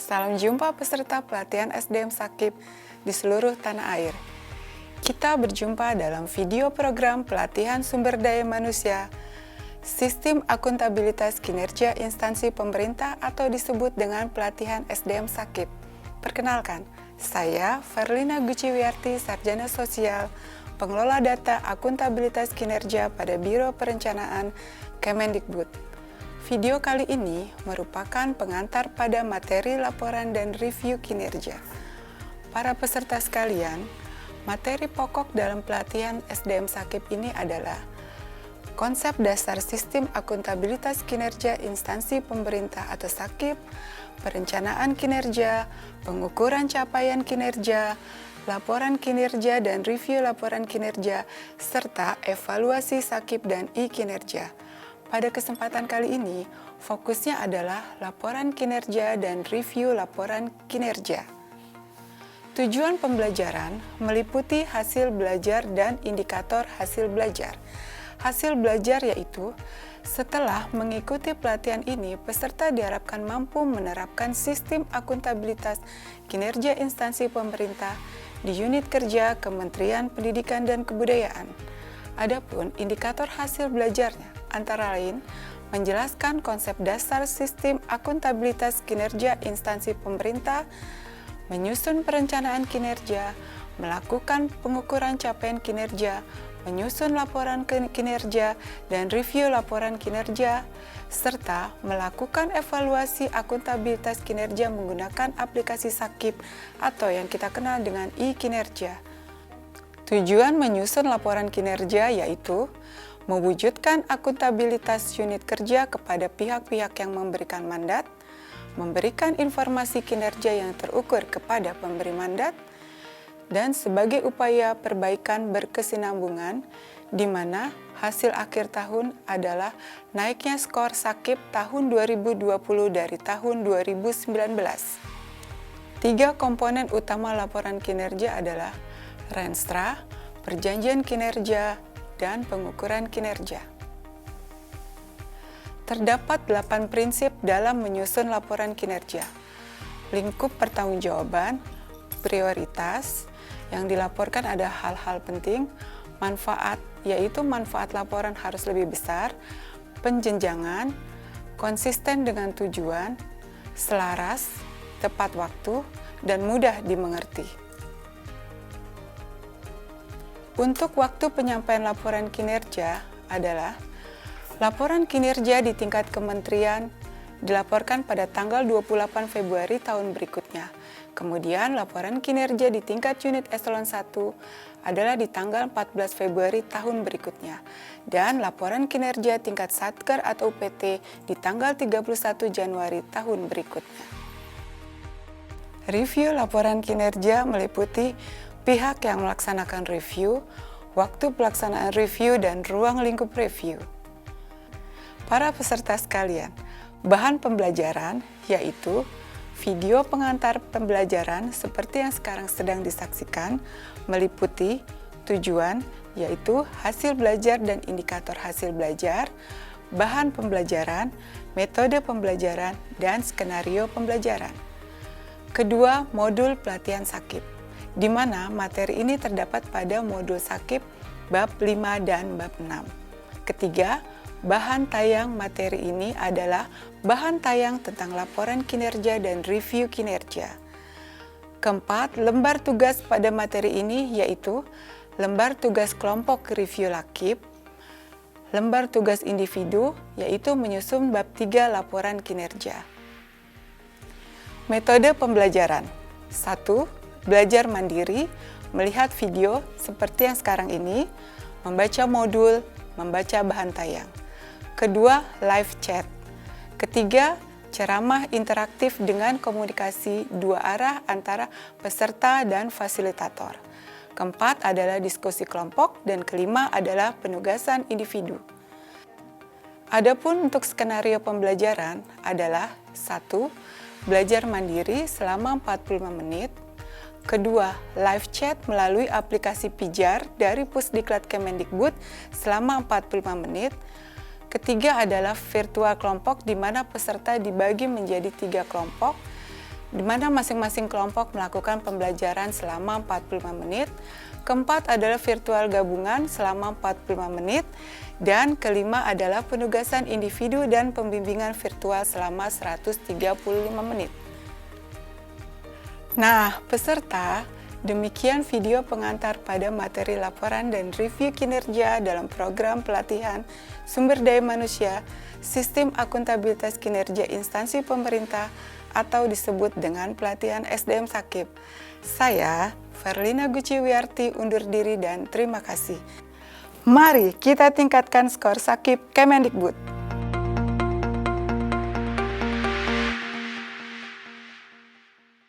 Salam jumpa peserta pelatihan SDM Sakib di seluruh tanah air. Kita berjumpa dalam video program pelatihan sumber daya manusia, Sistem Akuntabilitas Kinerja Instansi Pemerintah atau disebut dengan pelatihan SDM Sakib. Perkenalkan, saya Verlina Guciwiarti, Sarjana Sosial, Pengelola Data Akuntabilitas Kinerja pada Biro Perencanaan Kemendikbud. Video kali ini merupakan pengantar pada materi laporan dan review kinerja. Para peserta sekalian, materi pokok dalam pelatihan SDM Sakib ini adalah konsep dasar sistem akuntabilitas kinerja instansi pemerintah atau Sakib, perencanaan kinerja, pengukuran capaian kinerja, laporan kinerja dan review laporan kinerja, serta evaluasi Sakib dan e-kinerja. Pada kesempatan kali ini, fokusnya adalah laporan kinerja dan review laporan kinerja. Tujuan pembelajaran meliputi hasil belajar dan indikator hasil belajar. Hasil belajar yaitu, setelah mengikuti pelatihan ini, peserta diharapkan mampu menerapkan sistem akuntabilitas kinerja instansi pemerintah di unit kerja Kementerian Pendidikan dan Kebudayaan. Adapun indikator hasil belajarnya antara lain menjelaskan konsep dasar sistem akuntabilitas kinerja instansi pemerintah, menyusun perencanaan kinerja, melakukan pengukuran capaian kinerja, menyusun laporan kinerja dan review laporan kinerja, serta melakukan evaluasi akuntabilitas kinerja menggunakan aplikasi Sakib atau yang kita kenal dengan e-kinerja. Tujuan menyusun laporan kinerja yaitu mewujudkan akuntabilitas unit kerja kepada pihak-pihak yang memberikan mandat, memberikan informasi kinerja yang terukur kepada pemberi mandat, dan sebagai upaya perbaikan berkesinambungan, di mana hasil akhir tahun adalah naiknya skor Sakib tahun 2020 dari tahun 2019. 3 komponen utama laporan kinerja adalah Renstra, perjanjian kinerja, dan pengukuran kinerja. Terdapat 8 prinsip dalam menyusun laporan kinerja. Lingkup pertanggungjawaban, prioritas, yang dilaporkan ada hal-hal penting, manfaat, yaitu manfaat laporan harus lebih besar, penjenjangan, konsisten dengan tujuan, selaras, tepat waktu, dan mudah dimengerti. Untuk waktu penyampaian laporan kinerja adalah laporan kinerja di tingkat kementerian dilaporkan pada tanggal 28 Februari tahun berikutnya. Kemudian laporan kinerja di tingkat unit eselon 1 adalah di tanggal 14 Februari tahun berikutnya. Dan laporan kinerja tingkat Satker atau UPT di tanggal 31 Januari tahun berikutnya. Review laporan kinerja meliputi pihak yang melaksanakan review, waktu pelaksanaan review, dan ruang lingkup review. Para peserta sekalian, bahan pembelajaran yaitu video pengantar pembelajaran seperti yang sekarang sedang disaksikan, meliputi tujuan yaitu hasil belajar dan indikator hasil belajar, bahan pembelajaran, metode pembelajaran, dan skenario pembelajaran. Kedua, modul pelatihan Sakib, di mana materi ini terdapat pada modul Sakib bab 5 dan bab 6. Ketiga, bahan tayang materi ini adalah bahan tayang tentang laporan kinerja dan review kinerja. Keempat, lembar tugas pada materi ini yaitu lembar tugas kelompok review Lakib, lembar tugas individu yaitu menyusun bab 3 laporan kinerja. Metode pembelajaran. 1. Belajar mandiri, melihat video seperti yang sekarang ini, membaca modul, membaca bahan tayang. Kedua, live chat. Ketiga, ceramah interaktif dengan komunikasi 2 arah antara peserta dan fasilitator. Keempat adalah diskusi kelompok, dan kelima adalah penugasan individu. Adapun untuk skenario pembelajaran adalah 1. Belajar mandiri selama 45 menit. Kedua, live chat melalui aplikasi Pijar dari Pusdiklat Kemendikbud selama 45 menit. Ketiga adalah virtual kelompok di mana peserta dibagi menjadi 3 kelompok. di mana masing-masing kelompok melakukan pembelajaran selama 45 menit. Keempat adalah virtual gabungan selama 45 menit. Dan kelima adalah penugasan individu dan pembimbingan virtual selama 135 menit. Nah, peserta, demikian video pengantar pada materi laporan dan review kinerja dalam program pelatihan sumber daya manusia, sistem akuntabilitas kinerja instansi pemerintah atau disebut dengan pelatihan SDM Sakip. Saya, Verlina Guciwiarti, undur diri dan terima kasih. Mari kita tingkatkan skor Sakip Kemendikbud.